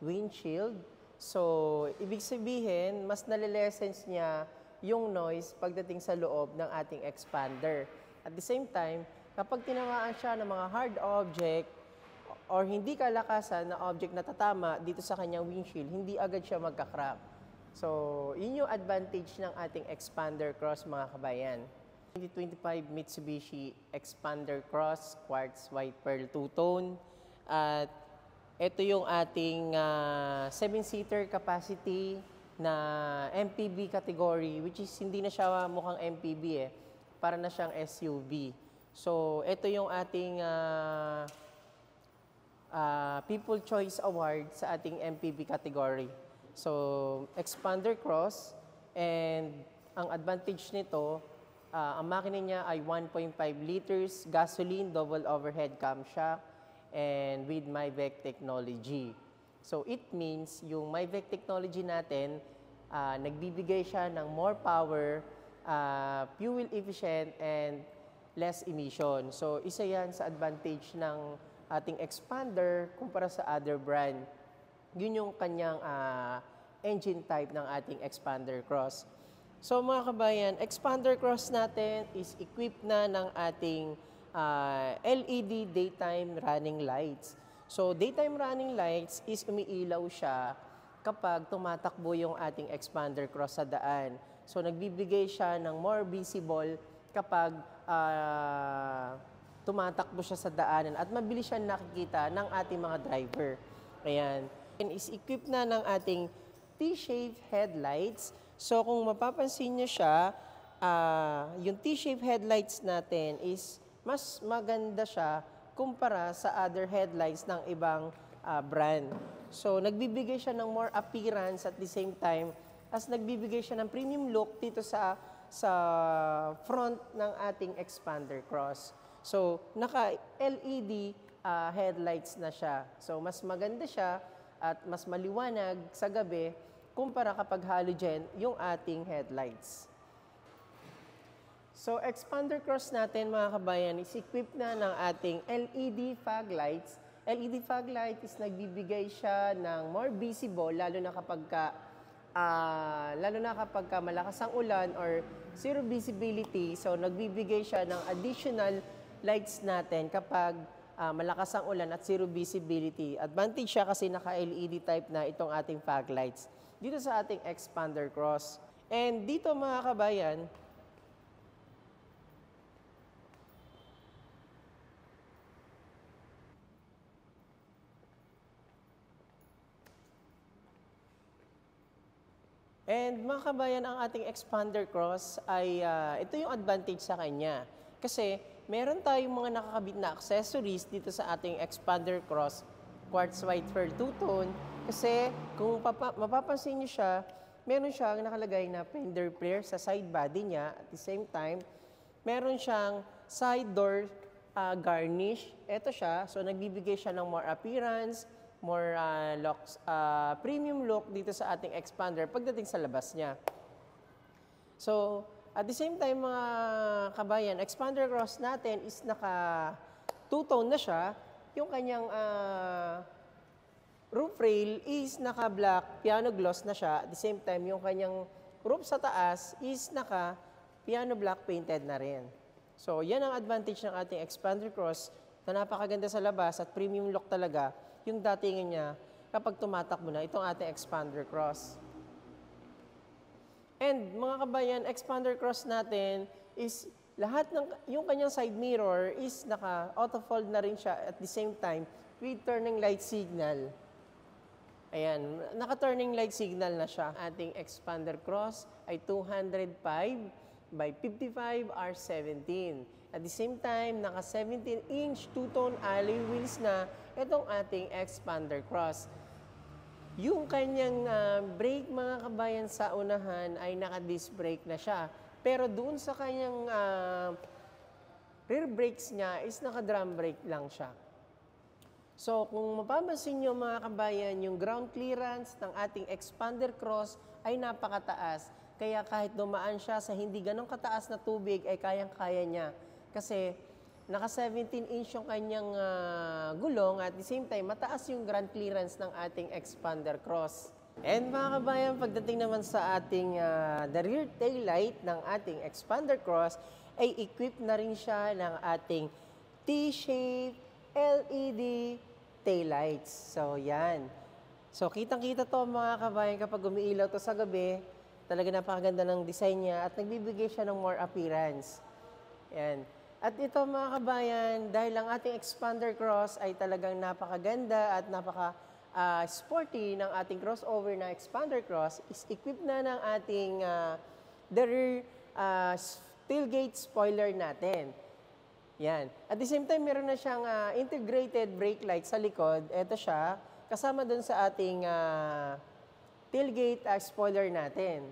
windshield. So, ibig sabihin, mas nalilessens niya yung noise pagdating sa loob ng ating expander. At the same time, kapag tinamaan siya ng mga hard object or hindi kalakasan na object na tatama dito sa kanyang windshield, hindi agad siya magka-crack. So, yun yung advantage ng ating expander cross, mga kabayan. 2025 Mitsubishi Expander Cross Quartz White Pearl Two-Tone. At ito yung ating 7-seater capacity na MPV category, which is hindi na siya mukhang MPV para na siyang SUV. So, ito yung ating People Choice Award sa ating MPV category. So, Expander Cross, and ang advantage nito, ang makina niya ay 1.5 liters gasoline, double overhead camshaft, and with MyVec technology. So it means yung MyVec technology natin, nagbibigay siya ng more power, fuel efficient, and less emission. So isa yan sa advantage ng ating expander kumpara sa other brand. Yun yung kanyang engine type ng ating expander cross. So mga kabayan, expander cross natin is equipped na ng ating LED daytime running lights. So daytime running lights is umiilaw siya kapag tumatakbo yung ating expander cross sa daan. So nagbibigay siya ng more visible kapag tumatakbo siya sa daanan at mabilis siya nakikita ng ating mga driver. Ayan. And is equipped na ng ating T-shaped headlights. So kung mapapansin niyo siya, yung T-shaped headlights natin is mas maganda siya kumpara sa other headlights ng ibang brand. So nagbibigay siya ng more appearance at the same time as nagbibigay siya ng premium look dito sa front ng ating expander cross. So naka-LED headlights na siya. So mas maganda siya at mas maliwanag sa gabi kumpara kapag halogen yung ating headlights. So, expander cross natin mga kabayan is equipped na ng ating LED fog lights. LED fog light is nagbibigay siya ng more visible lalo na kapag malakas ang ulan or zero visibility. So, nagbibigay siya ng additional lights natin kapag malakas ang ulan at zero visibility. Advantage siya kasi naka-LED type na itong ating fog lights dito sa ating expander cross. And dito mga kabayan, ang ating expander cross ay ito yung advantage sa kanya. Kasi meron tayong mga nakakabit na accessories dito sa ating expander cross Quartz White Pearl Two-Tone. Kasi kung mapapansin niyo siya, meron siyang nakalagay na fender flare sa side body niya. At the same time, meron siyang side door garnish. Ito siya. So nagbibigay siya ng more appearance, more premium look dito sa ating expander pagdating sa labas niya. So at the same time mga kabayan, expander cross natin is naka two-tone na siya. Yung kanyang roof rail is naka-black piano gloss na siya. At the same time, yung kanyang roof sa taas is naka-piano black painted na rin. So, yan ang advantage ng ating expander cross na napakaganda sa labas at premium look talaga yung datingin niya kapag tumatakbo na itong ating expander cross. And mga kabayan, expander cross natin is lahat ng yung kanyang side mirror is naka-auto-fold na rin siya at the same time with turning light signal. Ayan, naka-turning light signal na siya. Ating expander cross ay 205 by 55 R17. At the same time, naka 17-inch two-tone alloy wheels na itong ating expander cross. Yung kanyang brake mga kabayan sa unahan ay naka-disc brake na siya. Pero doon sa kanyang rear brakes niya is naka-drum brake lang siya. So kung mapapansin nyo mga kabayan, yung ground clearance ng ating expander cross ay napakataas. Kaya kahit dumaan siya sa hindi ganong kataas na tubig ay kayang-kaya niya. Kasi Naka 17-inch yung kanyang gulong at the same time, mataas yung ground clearance ng ating expander cross. And mga kabayan, pagdating naman sa ating the rear tail light ng ating expander cross, ay equipped na rin siya ng ating T-shaped LED tail lights. So, yan. So, kitang-kita to mga kabayan kapag umiilaw to sa gabi. Talaga napakaganda ng design niya at nagbibigay siya ng more appearance. Yan. At ito mga kabayan, dahil ang ating expander cross ay talagang napakaganda at sporty ng ating crossover na expander cross, is equipped na ng ating the rear tailgate spoiler natin. Yan. At the same time, meron na siyang integrated brake light sa likod. Ito siya, kasama dun sa ating tailgate spoiler natin.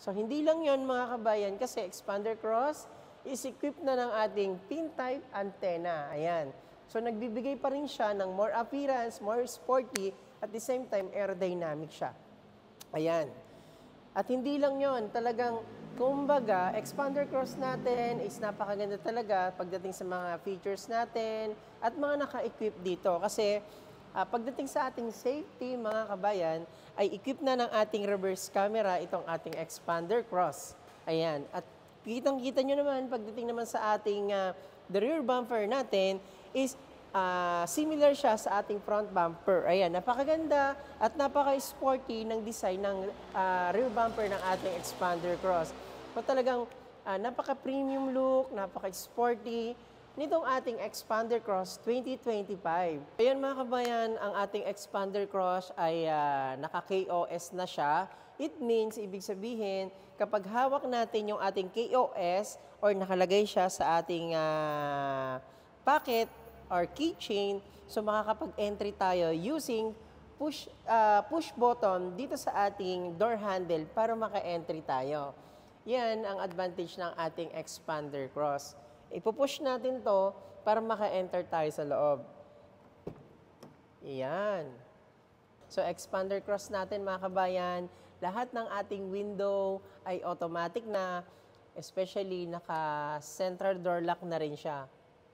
So, hindi lang yon mga kabayan, kasi expander cross is equipped na ng ating pin-type antenna. Ayan. So, nagbibigay pa rin siya ng more appearance, more sporty, at the same time, aerodynamic siya. Ayan. At hindi lang yon, talagang, kumbaga, expander cross natin is napakaganda talaga pagdating sa mga features natin at mga naka-equip dito. Kasi, pagdating sa ating safety, mga kabayan, ay equip na ng ating reverse camera itong ating expander cross. Ayan. At kitang-kita nyo naman, pagdating naman sa ating the rear bumper natin, is similar siya sa ating front bumper. Ayan, napakaganda at napaka-sporty ng design ng rear bumper ng ating expander cross. So talagang napaka-premium look, napaka-sporty nitong ating expander cross 2025. Ayan mga kabayan, ang ating expander cross ay naka-KOS na siya. It means, ibig sabihin, kapag hawak natin yung ating KOS or nakalagay siya sa ating pocket or keychain, so makakapag-entry tayo using push button dito sa ating door handle para maka-entry tayo. Yan ang advantage ng ating expander cross. Ipupush natin to para maka-enter tayo sa loob. Yan. So, expander cross natin mga kabayan, lahat ng ating window ay automatic na, especially naka-central door lock na rin siya.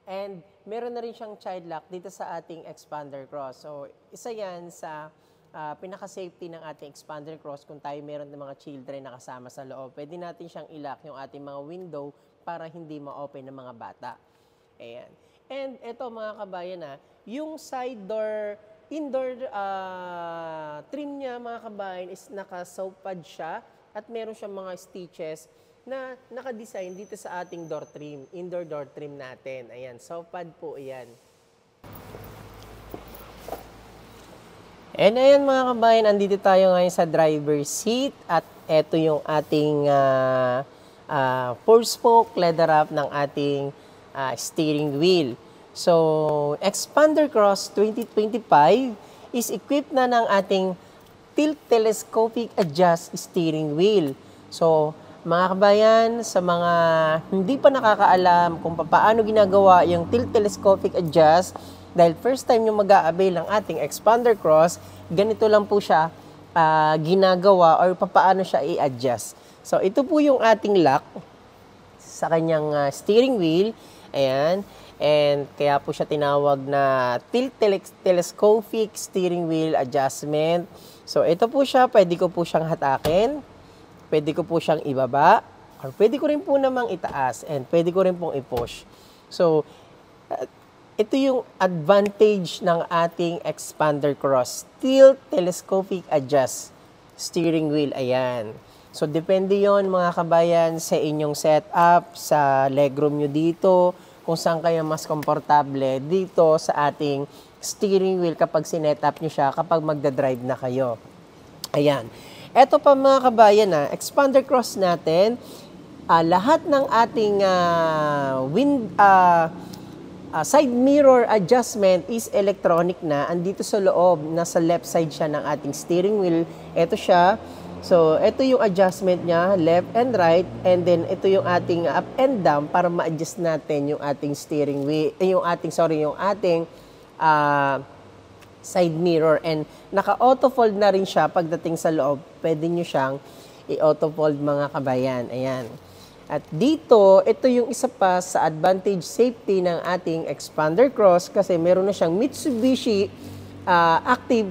And meron na rin siyang child lock dito sa ating expander cross. So, isa yan sa pinaka-safety ng ating expander cross kung tayo meron ng mga children na kasama sa loob. Pwede natin siyang i-lock yung ating mga window para hindi ma-open ng mga bata. Ayan. And ito mga kabayan yung side door indoor trim niya mga kabayan is naka-soap pad siya at meron siyang mga stitches na naka-design dito sa ating door trim, indoor door trim natin. Ayan, soap pad po iyan. And ayan mga kabayan, andito tayo ngayon sa driver's seat at ito yung ating 4-spoke leather wrap ng ating steering wheel. So, Expander Cross 2025 is equipped na ng ating tilt telescopic adjust steering wheel. So, mga kabayan, sa mga hindi pa nakakaalam kung paano ginagawa yung tilt telescopic adjust, dahil first time yung mag-a-avail ng ating Expander Cross, ganito lang po siya ginagawa or paano siya i-adjust. So, ito po yung ating lock sa kanyang steering wheel. Ayan. And kaya po siya tinawag na tilt telescopic steering wheel adjustment. So, ito po siya. Pwede ko po siyang hatakin. Pwede ko po siyang ibaba. Or pwede ko rin po namang itaas. And pwede ko rin pong i-push. So, ito yung advantage ng ating Expander Cross. Tilt telescopic adjust steering wheel. Ayan. So, depende yon mga kabayan sa inyong setup, sa legroom nyo dito, kung saan kayo mas komportable dito sa ating steering wheel kapag sinet-up nyo siya, kapag magdadrive na kayo. Ayan. Eto pa mga kabayan, Expander Cross natin, lahat ng ating side mirror adjustment is electronic na. Andito sa loob, nasa left side siya ng ating steering wheel. Eto siya. So, ito yung adjustment niya, left and right, and then ito yung ating up and down para ma-adjust natin yung ating steering wheel, yung ating side mirror. And naka-auto-fold na rin siya pagdating sa loob. Pwede nyo siyang i-auto-fold mga kabayan. Ayan. At dito, ito yung isa pa sa advantage safety ng ating expander cross kasi meron na siyang Mitsubishi active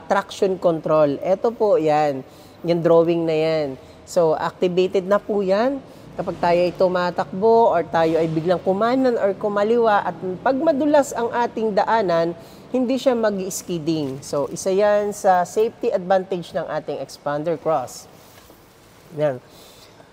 traction control. Ito po yan, yung drawing na yan. So, activated na po yan kapag tayo ay tumatakbo or tayo ay biglang kumanan or kumaliwa at pag madulas ang ating daanan, hindi siya mag-skidding. So, isa yan sa safety advantage ng ating expander cross. Yan.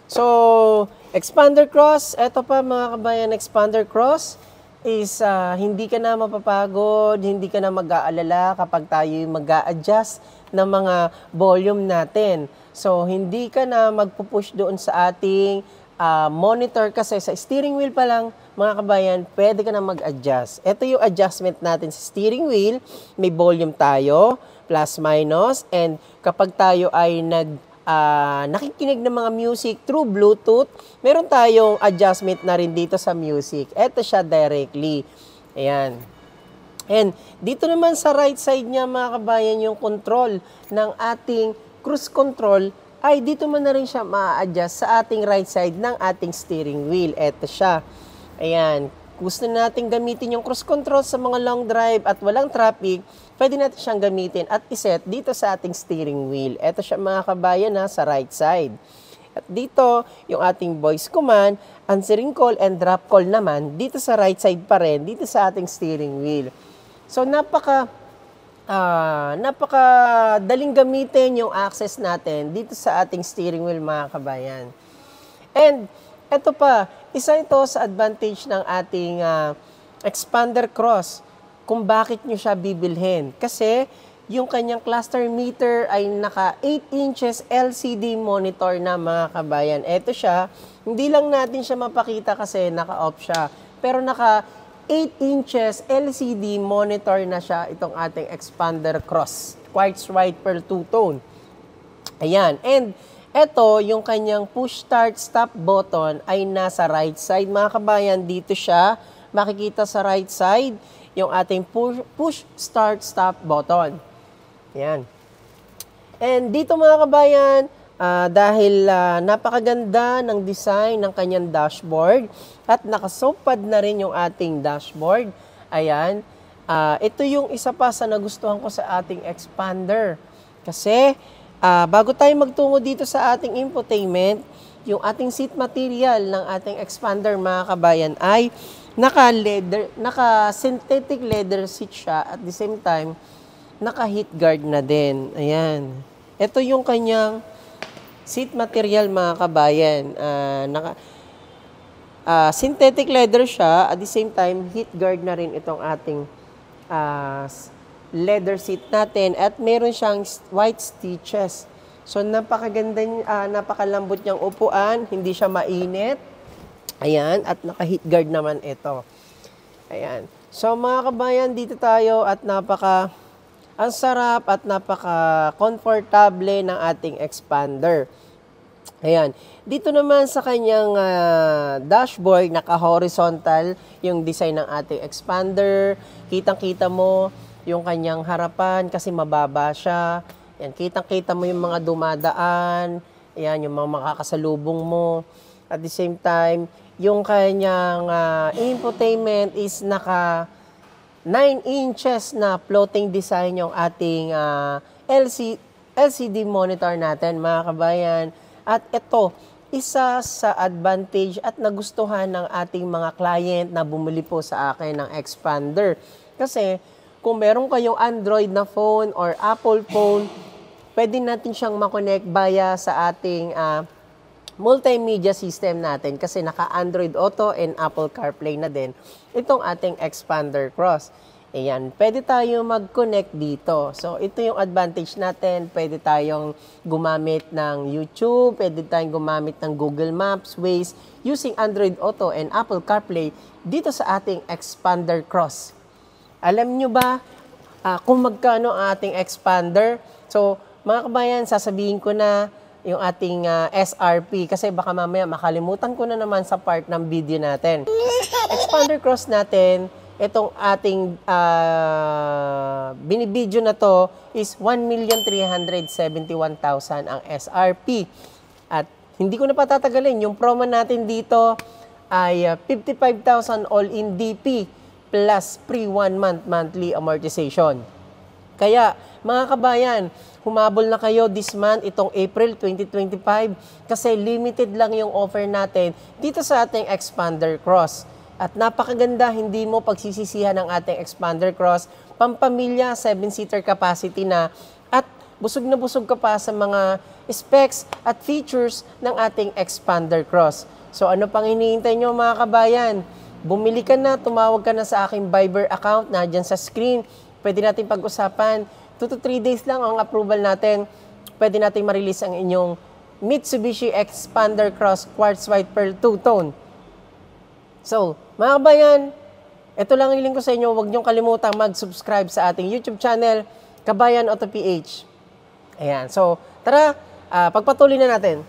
So, expander cross, eto pa mga kabayan, expander cross is hindi ka na mapapagod, hindi ka na mag-aalala kapag tayo mag-a-adjust ng mga volume natin. So, hindi ka na magpupush doon sa ating monitor kasi sa steering wheel pa lang, mga kabayan, pwede ka na mag-adjust. Ito yung adjustment natin sa steering wheel. May volume tayo, plus, minus, and kapag tayo ay nakikinig ng mga music through Bluetooth, meron tayong adjustment na rin dito sa music. Ito siya directly. Ayan. And dito naman sa right side niya, mga kabayan, yung control ng ating cruise control, ay dito man na rin siya ma-adjust sa ating right side ng ating steering wheel. Ito siya. Ayan. Gusto natin gamitin yung cruise control sa mga long drive at walang traffic, pwede natin siyang gamitin at iset dito sa ating steering wheel. Ito siya mga kabayan sa right side. At dito, yung ating voice command, answering call and drop call naman, dito sa right side pa rin, dito sa ating steering wheel. So, napaka daling gamitin yung access natin dito sa ating steering wheel mga kabayan. And ito pa, isa ito sa advantage ng ating expander cross kung bakit nyo siya bibilhin. Kasi yung kanyang cluster meter ay naka 8 inches LCD monitor na mga kabayan. Ito siya, hindi lang natin siya mapakita kasi naka-off siya. Pero naka 8 inches LCD monitor na siya itong ating expander cross. Quartz white pearl two-tone. Ayan. And ito, yung kanyang push start stop button ay nasa right side. Mga kabayan, dito siya makikita sa right side yung ating push start stop button. Ayan. And dito mga kabayan, dahil napakaganda ng design ng kanyang dashboard at nakasopad na rin yung ating dashboard. Ayan. Ito yung isa pa sa nagustuhan ko sa ating expander. Kasi bago tayo magtungo dito sa ating infotainment, yung ating seat material ng ating expander mga kabayan ay naka-synthetic leather seat siya at the same time, naka-heat guard na din. Ayan. Ito yung kanyang seat material mga kabayan. Synthetic leather siya at the same time, heat guard na rin itong ating leather seat natin at meron siyang white stitches. So, napakaganda, napakalambot niyang upuan, hindi siya mainit. Ayan, at naka-heat guard naman ito. Ayan. So, mga kabayan, dito tayo at ang sarap at napaka-comfortable ng ating expander. Ayan. Dito naman sa kanyang dashboard, naka-horizontal yung design ng ating expander. Kitang-kita mo yung kanyang harapan kasi mababa siya. Yan, kitang-kita mo yung mga dumadaan. Yan, yung mga makakasalubong mo. At the same time, yung kanyang infotainment is naka 9 inches na floating design yung ating LCD monitor natin, mga kabayan. At ito, isa sa advantage at nagustuhan ng ating mga client na bumili po sa akin ng expander. Kasi, kung meron kayong Android na phone or Apple phone, pwede natin siyang makonect via sa ating multimedia system natin kasi naka-Android Auto and Apple CarPlay na din itong ating expander cross. Ayan, pwede tayo mag-connect dito. So, ito yung advantage natin. Pwede tayong gumamit ng YouTube, pwede tayong gumamit ng Google Maps, Waze, using Android Auto and Apple CarPlay dito sa ating expander cross. Alam nyo ba kung magkano ang ating expander? So, mga kabayan, sasabihin ko na yung ating SRP kasi baka mamaya makalimutan ko na naman sa part ng video natin. Expander cross natin, itong ating binibidyo na to is 1,371,000 ang SRP. At Hindi ko na patatagalin. Yung promo natin dito ay 55,000 all-in DP plus free 1 month monthly amortization. Kaya, mga kabayan, humabol na kayo this month, itong April 2025, kasi limited lang yung offer natin dito sa ating Expander Cross. At napakaganda, hindi mo pagsisisihan ng ating Expander Cross, pampamilya, 7-seater capacity na, at busog na busog ka pa sa mga specs at features ng ating Expander Cross. So ano pang hinihintay nyo mga kabayan? Bumili ka na, tumawag ka na sa aking Viber account na dyan sa screen. Pwede natin pag-usapan. 2 to 3 days lang ang approval natin. Pwede natin ma-release ang inyong Mitsubishi Expander Cross Quartz White Pearl Two-Tone. So, mga kabayan, ito lang ang hiling ko sa inyo. Huwag niyong kalimutang mag-subscribe sa ating YouTube channel, Kabayan Auto PH. Ayan. So, tara, pagpatuloy na natin.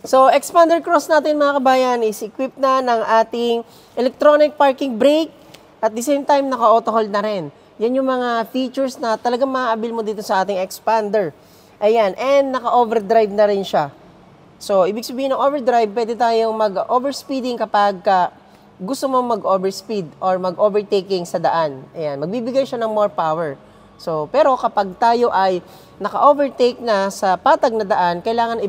So, Expander Cross natin mga kabayan is equipped na ng ating electronic parking brake at the same time naka-auto hold na rin. Yan yung mga features na talagang ma-avail mo dito sa ating Expander. Ayan, and naka-overdrive na rin siya. So, ibig sabihin ng overdrive, pwede tayong mag-overspeeding kapag gusto mo mag-overspeed or mag-overtaking sa daan. Ayan, magbibigay siya ng more power. So, pero kapag tayo ay naka-overtake na sa patag na daan, kailangan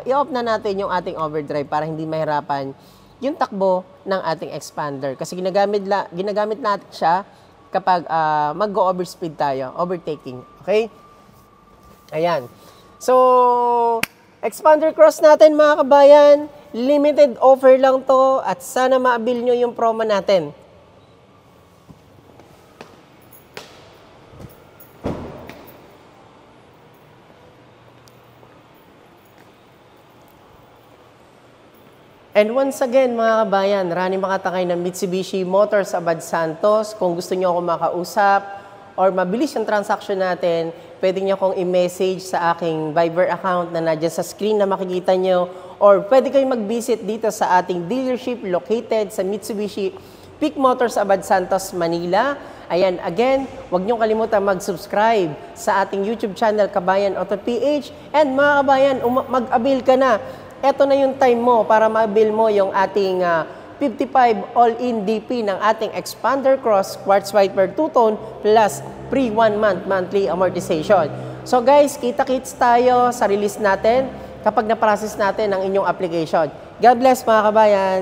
i-off na natin yung ating overdrive para hindi mahirapan yung takbo ng ating Expander. Kasi ginagamit natin siya kapag mag-overspeed tayo, overtaking. Okay? Ayan. So, Expander Cross natin mga kabayan, limited offer lang to at sana ma-avail nyo yung promo natin. And once again, mga kabayan, Rani Makatakay ng Mitsubishi Motors Abad Santos. Kung gusto niyo ako makausap or mabilis yung transaction natin, pwede niyo akong i-message sa aking Viber account na nandiyan sa screen na makikita niyo. Or pwede kayong mag-visit dito sa ating dealership located sa Mitsubishi Peak Motors Abad Santos, Manila. Ayan, again, huwag niyong kalimutan mag-subscribe sa ating YouTube channel, Kabayan Auto PH. And mga kabayan, mag-avail ka na. Ito na yung time mo para ma-avail mo yung ating 55 all-in DP ng ating Expander Cross Quartz White Pearl Two-Tone plus free 1 month monthly amortization. So guys, kita-kits tayo sa release natin kapag na-process natin ang inyong application. God bless mga kabayan!